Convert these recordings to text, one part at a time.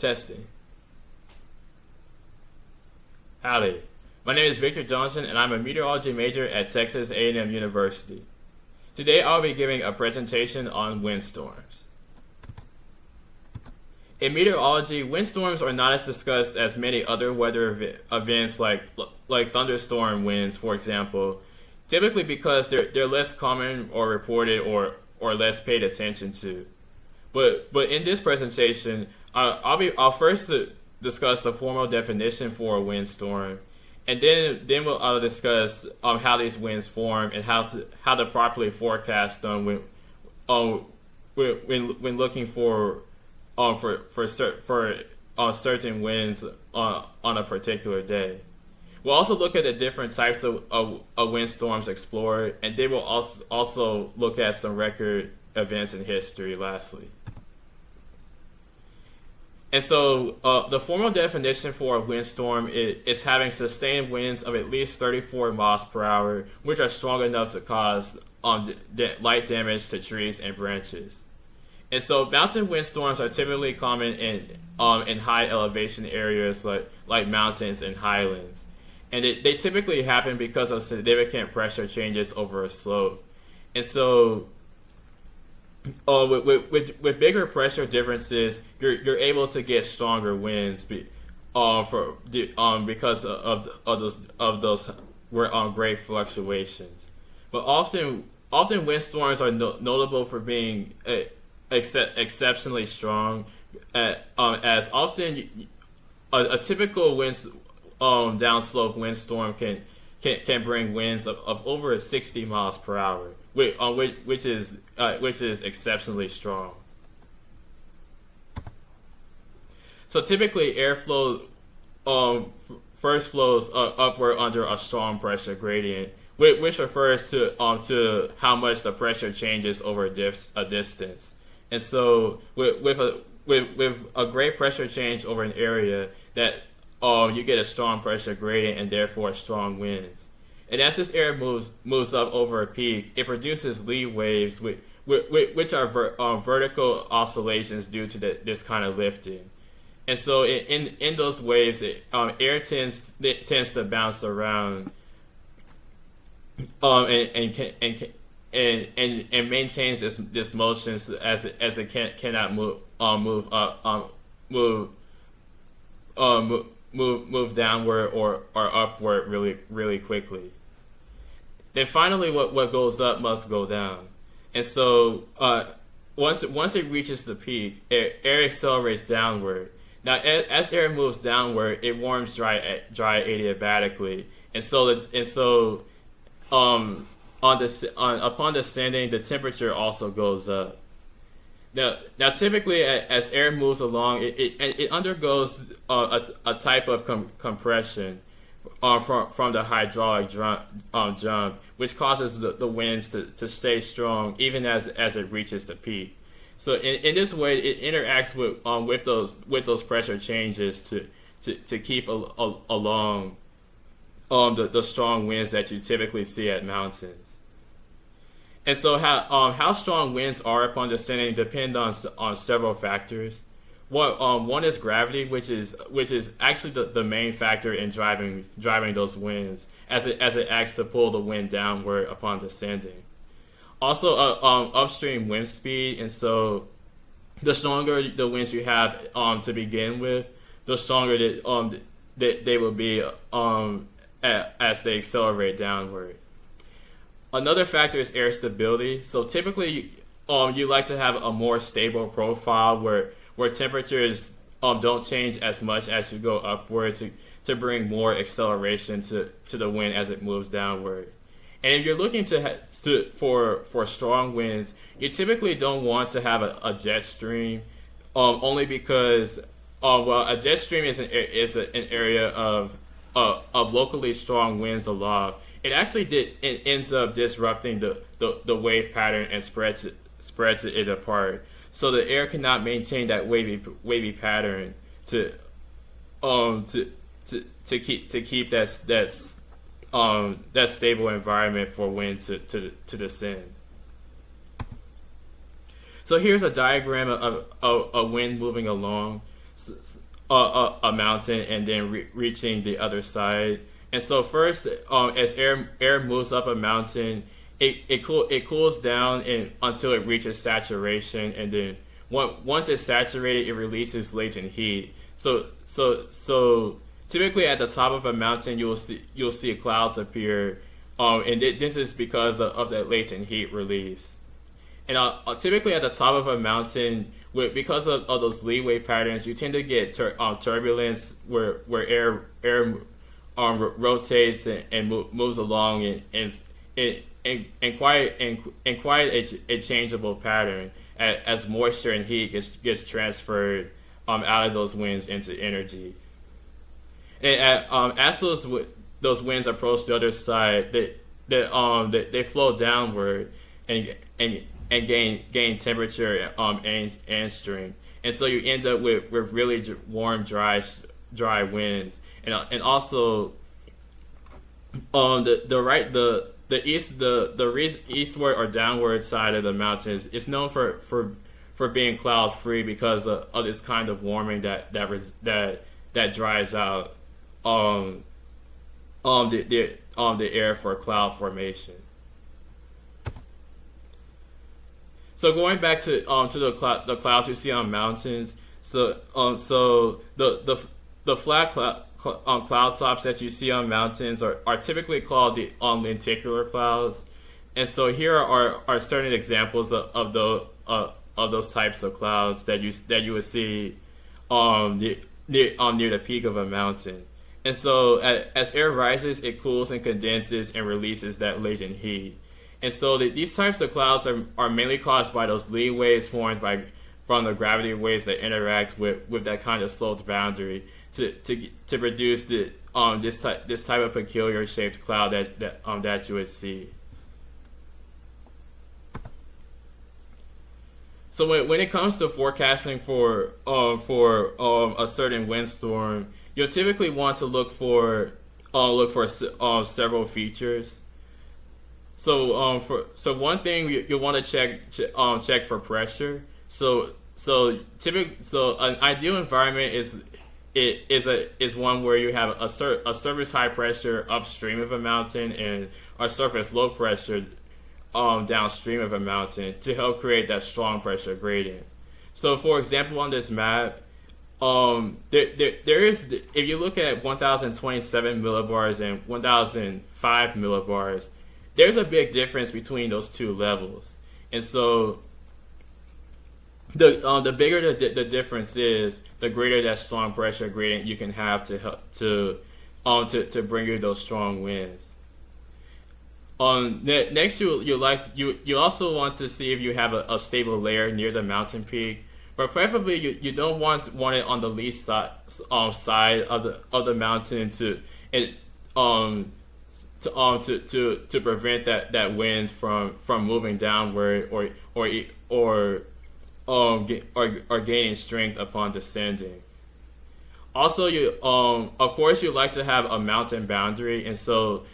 Testing. Howdy. My name is Victor Johnson, and I'm a meteorology major at Texas A&M University. Today I'll be giving a presentation on windstorms. In meteorology, windstorms are not as discussed as many other weather events like thunderstorm winds, for example, typically because they're less common or reported or less paid attention to. But in this presentation, I'll first discuss the formal definition for a windstorm, and then we'll discuss how these winds form and how to properly forecast them when looking for certain winds on a particular day. We'll also look at the different types of windstorms explored, and then we'll also look at some record events in history lastly. And so the formal definition for a windstorm is having sustained winds of at least 34 miles per hour, which are strong enough to cause light damage to trees and branches. And so mountain windstorms are typically common in high elevation areas like mountains and highlands. And they typically happen because of significant pressure changes over a slope. And so with bigger pressure differences, you're able to get stronger winds because of those great fluctuations. But often windstorms are notable for being exceptionally strong. As often a typical downslope windstorm can bring winds of over 60 miles per hour, which is exceptionally strong. So typically, airflow first flows upward under a strong pressure gradient, which refers to how much the pressure changes over a distance. And so, with a great pressure change over an area, that you get a strong pressure gradient and therefore strong winds. And as this air moves up over a peak, it produces lead waves, which are vertical oscillations due to this kind of lifting. And so in those waves, air tends to bounce around and maintains this motion as it cannot move downward or upward really quickly. Then finally, what goes up must go down, and so once it reaches the peak, air accelerates downward. Now, as air moves downward, it warms dry adiabatically, and so upon descending, the temperature also goes up. Now, typically, as air moves along, it undergoes a type of compression from the hydraulic jump, which causes the winds to stay strong even as it reaches the peak. So in this way, it interacts with those pressure changes to keep along the strong winds that you typically see at mountains. And so how strong winds are upon descending depend on several factors. One is gravity, which is actually the main factor in driving those winds, as it acts to pull the wind downward upon descending. Also, upstream wind speed, and so the stronger the winds you have to begin with, the stronger they will be as they accelerate downward. Another factor is air stability. So typically, you like to have a more stable profile where temperatures don't change as much as you go upward to bring more acceleration to the wind as it moves downward. And if you're looking for strong winds, you typically don't want to have a jet stream, only because a jet stream is an area of locally strong winds aloft. It actually ends up disrupting the wave pattern and spreads it apart. So the air cannot maintain that wavy pattern to keep that stable environment for wind to descend. So here's a diagram of wind moving along. a mountain and then reaching the other side. And so first, as air moves up a mountain, it cools down until it reaches saturation, and then once it's saturated, it releases latent heat. So typically at the top of a mountain, you'll see clouds appear, and this is because of that latent heat release. And typically at the top of a mountain, because of those leeway patterns, you tend to get turbulence where air rotates and moves along in quite a changeable pattern as moisture and heat gets transferred out of those winds into energy. And as those winds approach the other side, they flow downward and gain temperature and strength, and so you end up with really warm, dry winds, and also the eastward or downward side of the mountains is known for being cloud free because of this kind of warming that dries out the air for cloud formation. So going back to the clouds you see on mountains, so the flat cloud tops that you see on mountains are typically called the lenticular clouds, and so here are certain examples of those types of clouds that you would see near the peak of a mountain. And so as air rises, it cools and condenses and releases that latent heat. And so these types of clouds are mainly caused by those lee waves formed from the gravity waves that interact with that kind of sloped boundary to produce this type of peculiar shaped cloud that you would see. So when it comes to forecasting for a certain windstorm, you'll typically want to look for several features. So one thing you want to check for pressure. So an ideal environment is one where you have a surface high pressure upstream of a mountain and a surface low pressure downstream of a mountain to help create that strong pressure gradient. So for example, on this map, there is, if you look at 1027 millibars and 1005 millibars, there's a big difference between those two levels. And so the bigger the difference is, the greater that strong pressure gradient you can have to help to bring you those strong winds. Next, you also want to see if you have a stable layer near the mountain peak, but preferably you don't want it on the least side of the mountain to prevent that wind from moving downward or gaining strength upon descending. Also, of course you like to have a mountain boundary, and so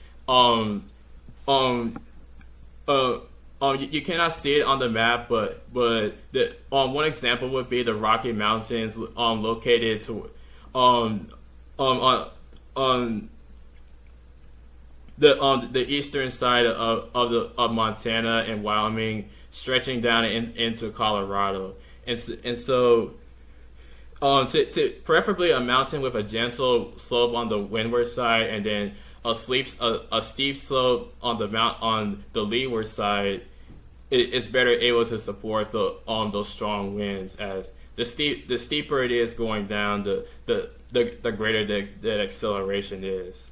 you cannot see it on the map, but one example would be the Rocky Mountains located on the eastern side of Montana and Wyoming, stretching down into Colorado, and so to preferably a mountain with a gentle slope on the windward side, and then a steep slope on the leeward side. It's better able to support those strong winds, as the steeper it is going down, the greater the acceleration is.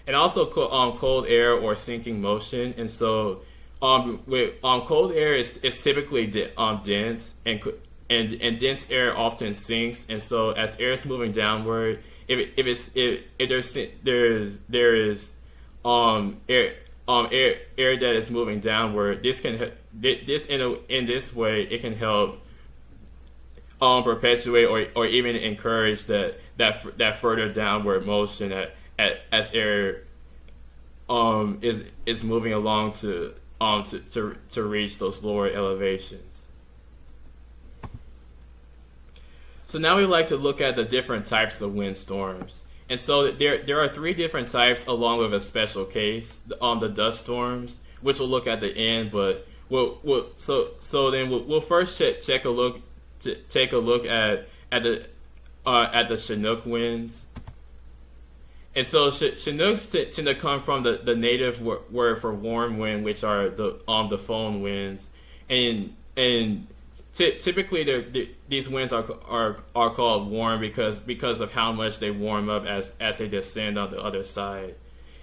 And also cold air or sinking motion. And so cold air is typically dense, and dense air often sinks. And so as air is moving downward, if there is air that is moving downward, this in this way it can help perpetuate or even encourage that further downward motion as air is moving along to reach those lower elevations. So now we like to look at the different types of windstorms. And so there are three different types, along with a special case on the dust storms, which we'll look at the end. But we'll first take a look at the Chinook winds. And so Chinooks tend to come from the native word for warm wind, which are the foehn winds, and typically these winds are called warm because of how much they warm up as they descend on the other side.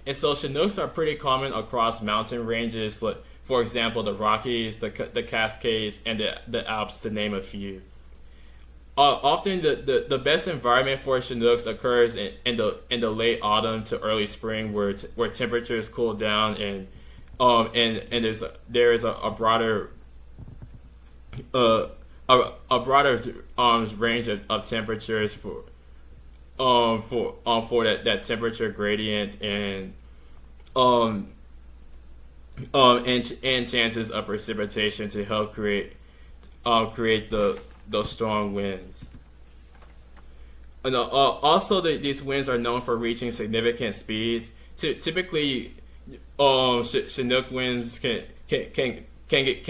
And so Chinooks are pretty common across mountain ranges, like, for example, the Rockies, the Cascades, and the Alps, to name a few. Often the best environment for Chinooks occurs in the late autumn to early spring, where temperatures cool down and there is a broader range of temperatures for that temperature gradient and chances of precipitation to help create those strong winds. And also, these winds are known for reaching significant speeds. Typically, Chinook winds can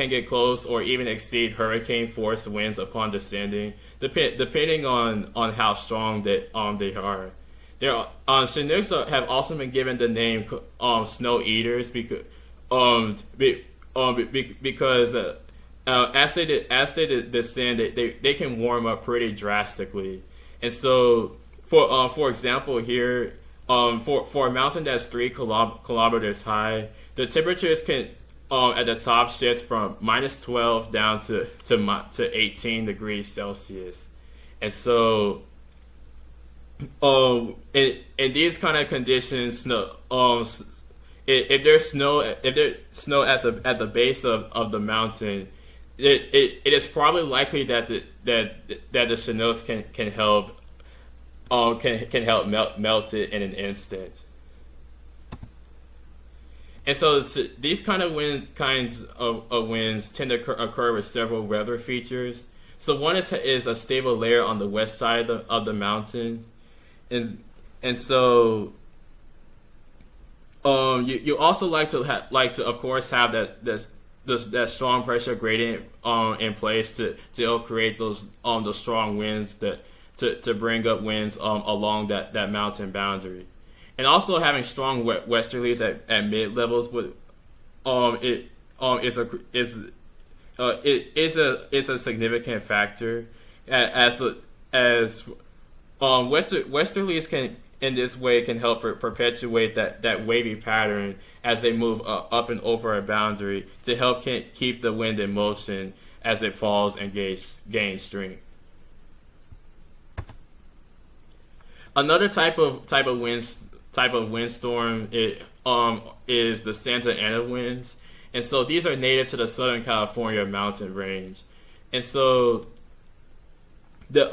get close or even exceed hurricane force winds upon descending, depending on how strong they are. Chinooks have also been given the name snow eaters because as they descend, they can warm up pretty drastically. And so, for example, here, for a mountain that's 3 kilometers high, the temperatures can at the top shift from -12 down to 18 degrees Celsius. And so, in these kind of conditions, if there's snow at the base of the mountain, it is probably likely that the Chinooks can help melt it in an instant. And so these kinds of winds tend to occur with several weather features. So one is a stable layer on the west side of the mountain, and so you also like to of course have that strong pressure gradient in place to help create those strong winds to bring up winds along that mountain boundary. And also having strong westerlies at mid levels is a significant factor, as westerlies can in this way can help perpetuate that wavy pattern as they move up and over a boundary to help keep the wind in motion as it falls and gains strength. Another type of windstorm is the Santa Ana winds, and so these are native to the Southern California mountain range, and so in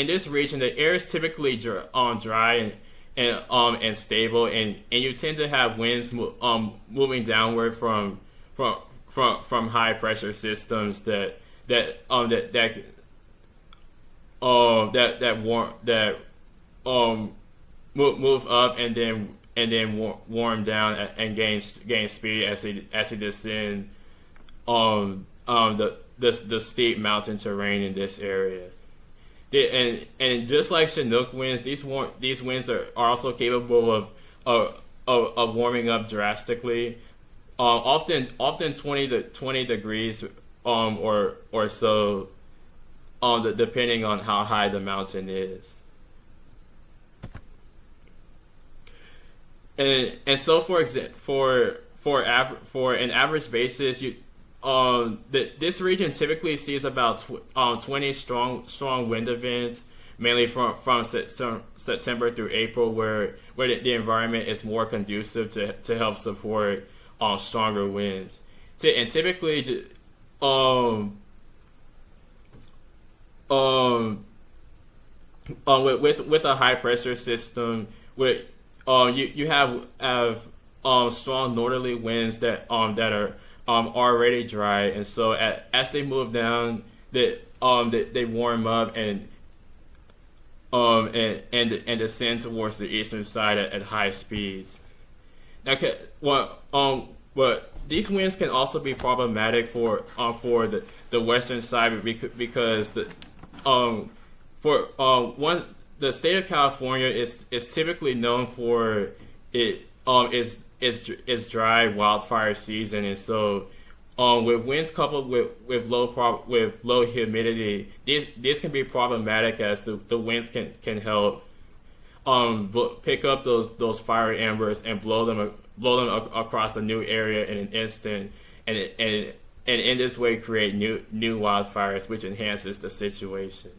this region the air is typically dry and stable, and you tend to have winds moving downward from high pressure systems that move up and then warm down and gain speed as they descend the steep mountain terrain in this area. And just like Chinook winds, these winds are also capable of warming up drastically, often 20 degrees or so, depending on how high the mountain is. And so for an average basis, this region typically sees about 20 strong wind events, mainly from September through April, where the environment is more conducive to help support stronger winds. And typically, with a high pressure system, you have strong northerly winds that are already dry, and so as they move down they warm up and descend towards the eastern side at high speeds. Now, but these winds can also be problematic for the western side because the state of California is typically known for its dry wildfire season, and so with winds coupled with low humidity, these can be problematic as the winds can help pick up those fire embers and blow them across a new area in an instant, and in this way create new wildfires, which enhances the situation.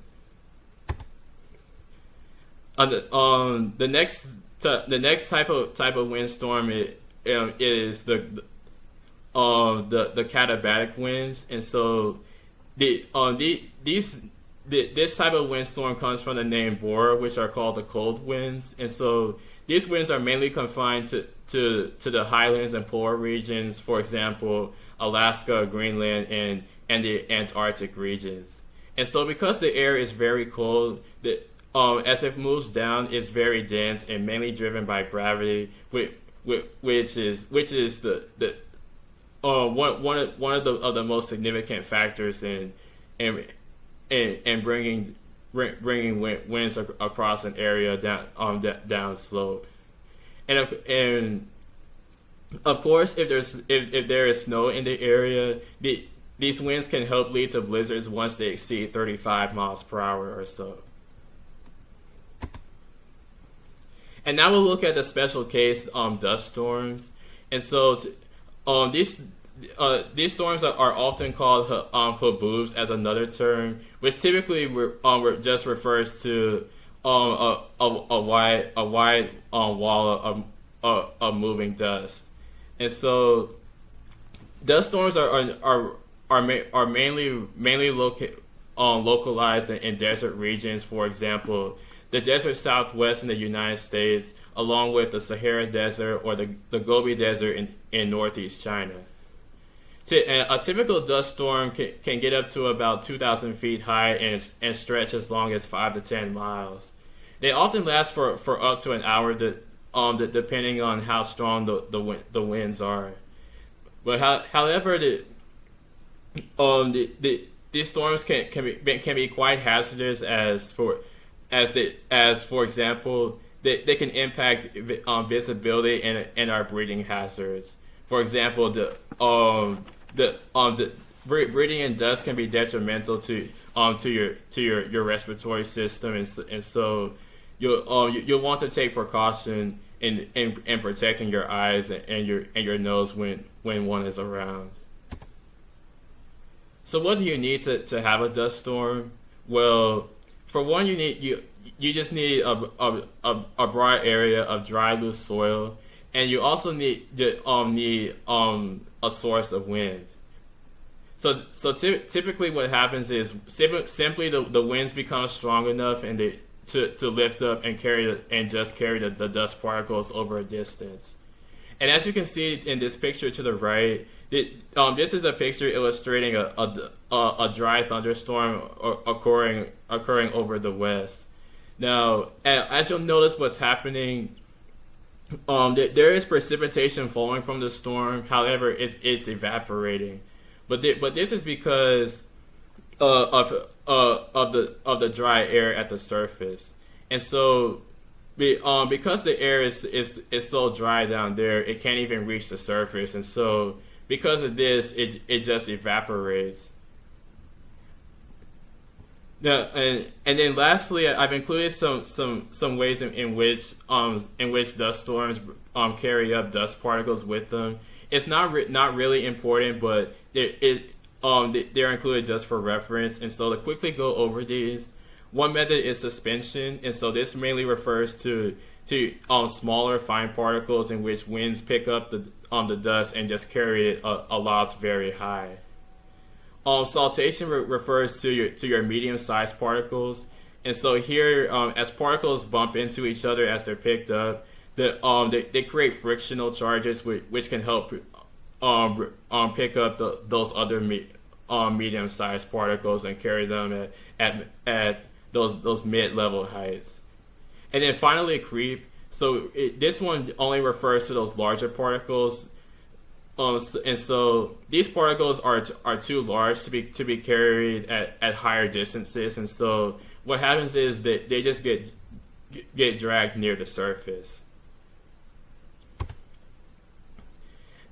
The next type of windstorm is the katabatic winds, and so this type of windstorm comes from the name Bora, which are called the cold winds, and so these winds are mainly confined to the highlands and polar regions, for example, Alaska, Greenland, and the Antarctic regions. And so because the air is very cold, as it moves down, it's very dense and mainly driven by gravity, which is one of the most significant factors in bringing winds across an area down slope. And of course, if there is snow in the area, these winds can help lead to blizzards once they exceed 35 miles per hour or so. And now we'll look at the special case dust storms. And so these storms are often called haboobs as another term, which typically just refers to a wide wall of moving dust. And so dust storms are mainly localized in desert regions. For example, the desert southwest in the United States, along with the Sahara Desert or the Gobi Desert in northeast China. A typical dust storm can get up to about 2,000 feet high and stretch as long as 5 to 10 miles. They often last for up to an hour, depending on how strong the winds are. But however, these storms can be quite hazardous as for example, they can impact visibility and our breathing hazards. For example, the breathing in dust can be detrimental to your respiratory system, and so you'll want to take precaution in protecting your eyes and your nose when one is around. So what do you need to have a dust storm? Well, for one, you just need a broad area of dry, loose soil, and you also need a source of wind. So typically, what happens is simply the winds become strong enough and to lift up and carry the dust particles over a distance. And as you can see in this picture to the right, this is a picture illustrating a dry thunderstorm occurring over the west. Now, as you'll notice, what's happening, there is precipitation falling from the storm. However, it's evaporating, but this is because of the dry air at the surface, and so because the air is so dry down there, it can't even reach the surface, and so because of this, it just evaporates. Now, and then lastly, I've included some ways in which dust storms carry up dust particles with them. It's not really important, but they're included just for reference. And so to quickly go over these, one method is suspension, and so this mainly refers to smaller fine particles in which winds pick up the dust and just carry it a lot very high. Saltation refers to your medium-sized particles, and so here, as particles bump into each other as they're picked up, they create frictional charges which can help pick up those other medium-sized particles and carry them at those mid-level heights. And then finally, creep. So this one only refers to those larger particles, and so these particles are too large to be carried at higher distances, and so what happens is that they just get dragged near the surface.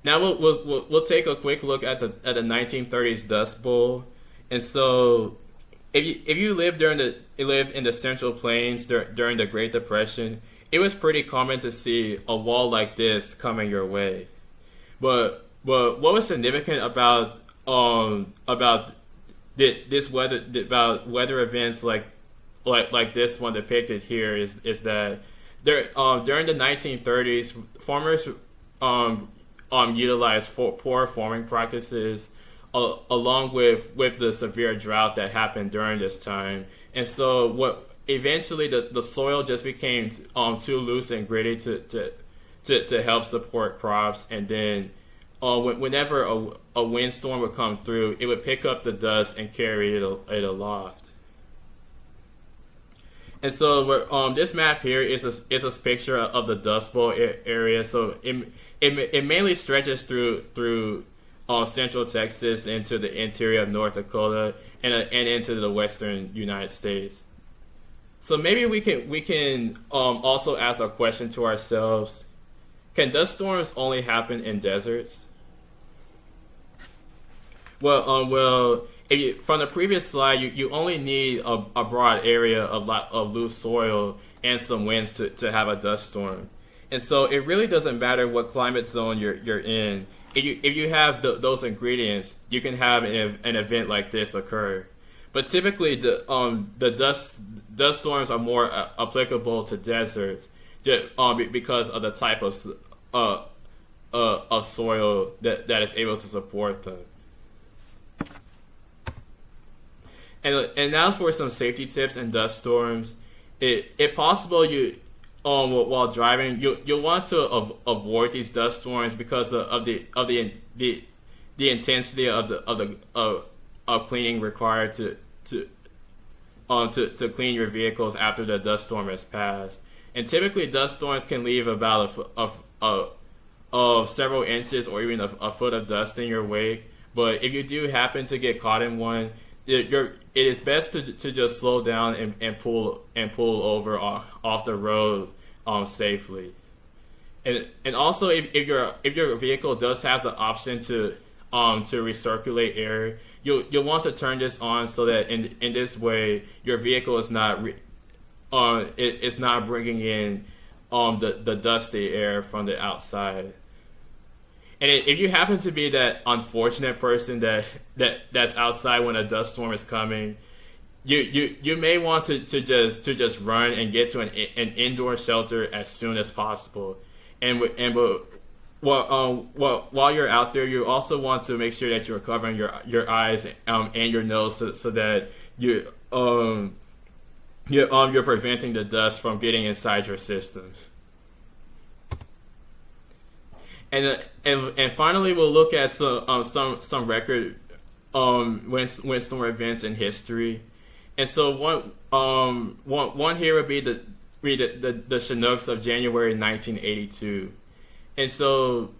Now we'll take a quick look at the 1930s Dust Bowl, and so if you lived in the Central Plains during the Great Depression, it was pretty common to see a wall like this coming your way. But what was significant about this weather events like this one depicted here is that during the 1930s, farmers utilized poor farming practices along with the severe drought that happened during this time, and so what eventually the soil just became too loose and gritty to help support crops, and then whenever a windstorm would come through, it would pick up the dust and carry it aloft. And so this map here is a picture of the Dust Bowl area. So it mainly stretches through central Texas into the interior of North Dakota and into the western United States. So maybe we can also ask a question to ourselves: can dust storms only happen in deserts? Well, from the previous slide, you only need a broad area of loose soil and some winds to have a dust storm, and so it really doesn't matter what climate zone you're in. If you have those ingredients, you can have an event like this occur. But typically, the dust storms are more applicable to deserts, because of the type of soil that is able to support them. And now for some safety tips in dust storms. If possible, while driving, you'll want to avoid these dust storms because of the intensity of cleaning required to clean your vehicles after the dust storm has passed. And typically, dust storms can leave about of several inches or even a foot of dust in your wake. But if you do happen to get caught in one, it is best to just slow down and pull over off the road safely. And also, if your vehicle does have the option to recirculate air, you'll want to turn this on so that in this way your vehicle is not it's not bringing in the dusty air from the outside. And if you happen to be that unfortunate person that's outside when a dust storm is coming, you may want to just run and get to an indoor shelter as soon as possible. While you're out there, you also want to make sure that you're covering your eyes and your nose so that you're preventing the dust from getting inside your system. And finally, we'll look at some record windstorm events in history. And so one here would be the Chinooks of January 1982. And so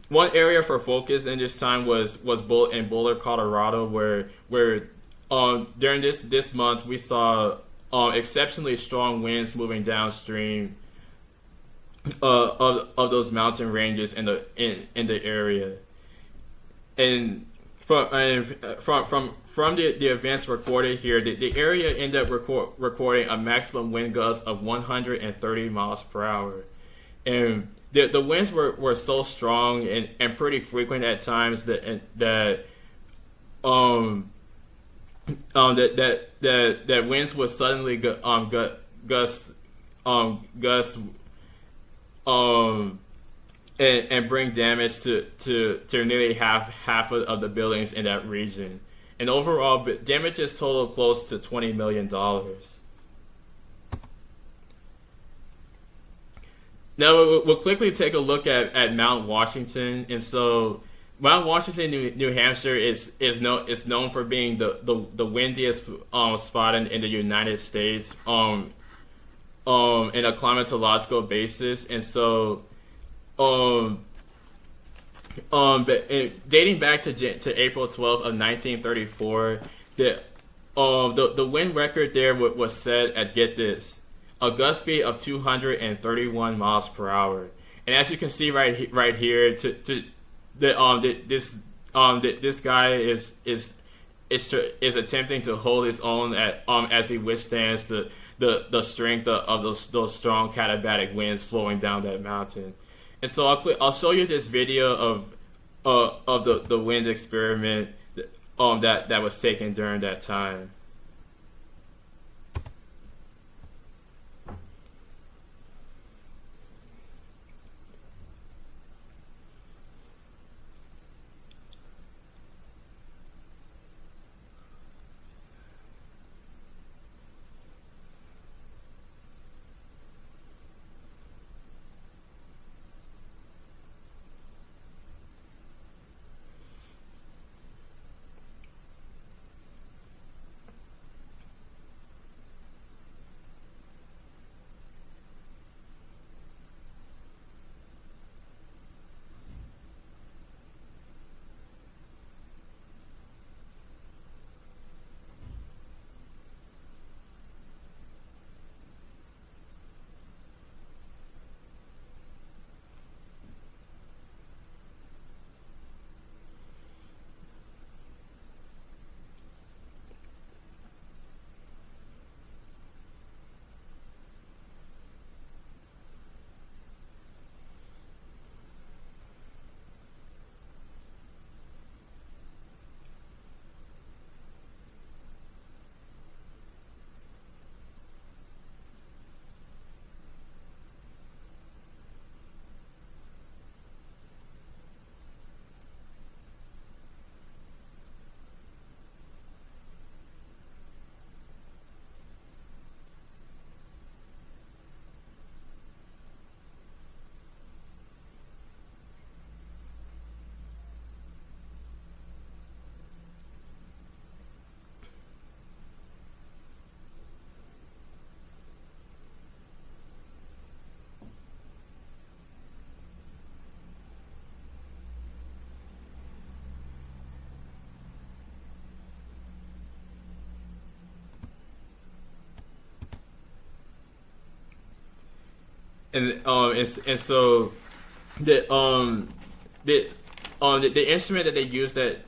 one area for focus in this time was in Boulder, Colorado, where during this month we saw exceptionally strong winds moving downstream of those mountain ranges in the area. And from the events recorded here, the area ended up recording a maximum wind gust of 130 miles per hour. And the winds were so strong and pretty frequent at times that winds would suddenly gust and bring damage to nearly half of the buildings in that region. And overall, damages total close to $20 million. Now we'll quickly take a look at Mount Washington. And so Mount Washington, New Hampshire is known for being the windiest spot in the United States in a climatological basis, and so um dating back to April 12th of 1934, the wind record there was set at, get this, a gust speed of 231 miles per hour. And as you can see right here, this guy is attempting to hold his own as he withstands the strength of those strong katabatic winds flowing down that mountain. And so I'll show you this video of the wind experiment that was taken during that time. And so the the instrument that they used that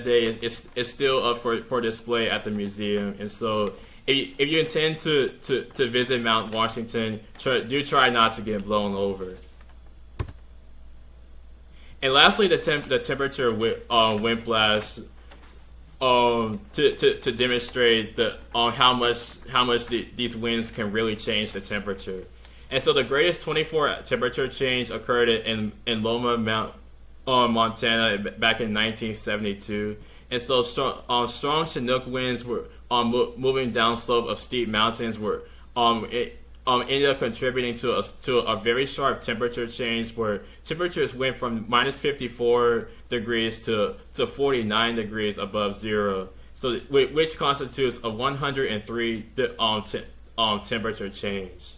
day is still up for display at the museum. And so if you intend to visit Mount Washington, do try not to get blown over. And lastly, the temperature wind blast to demonstrate how much these winds can really change the temperature. And so the greatest 24 temperature change occurred in Loma, Montana back in 1972. And so strong Chinook winds were moving downslope of steep mountains were ended up contributing to a very sharp temperature change, where temperatures went from minus 54 degrees to 49 degrees above zero. So which constitutes a 103 temperature change.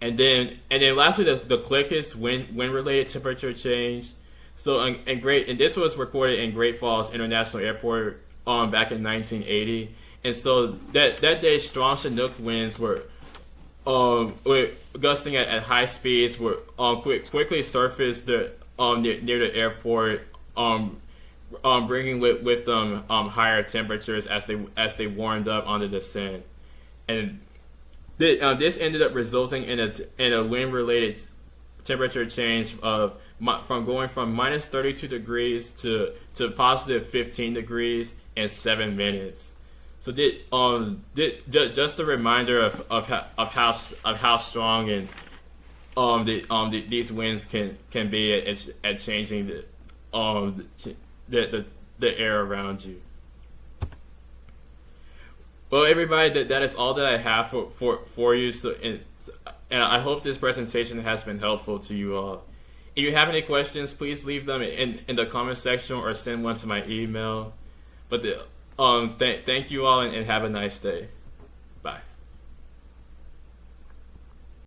And then lastly, the quickest wind related temperature change. So and this was recorded in Great Falls International Airport back in 1980. And so that day, strong Chinook winds were gusting at high speeds were quickly surfaced near the airport, bringing with them higher temperatures as they warmed up on the descent. And this ended up resulting in a wind-related temperature change from going from minus 32 degrees to positive 15 degrees in 7 minutes. So just a reminder of how strong and these winds can be at changing the air around you. Well, everybody, that is all that I have for you. So, and I hope this presentation has been helpful to you all. if you have any questions, please leave them in the comment section or send one to my email. But thank you all and have a nice day. Bye.